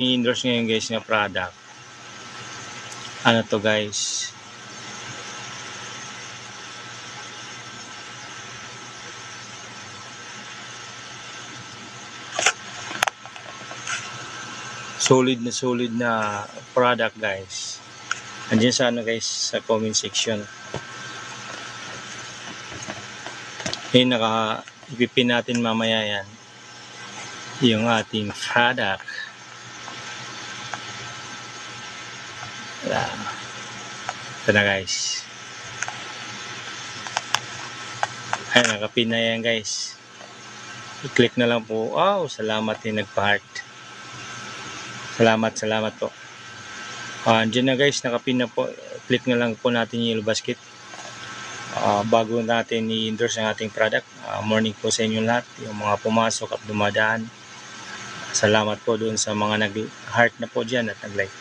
i-endorse ngayon guys na product. Ano to guys? Solid na product guys. Andiyan sa ano guys, sa comment section. Ayun, ipipin natin mamaya yan. Yung ating product. Ito na guys. Ayun, nakapin na yan guys. I-click na lang po. Oh, salamat din nagpa-heart. Salamat po. Diyan na guys, nakapin na po. Click na lang po natin yung yellow basket. Bago natin i-endorse ang ating product. Morning po sa inyo lahat. Yung mga pumasok at dumadaan. Salamat po doon sa mga nag-heart na po dyan at nag-like.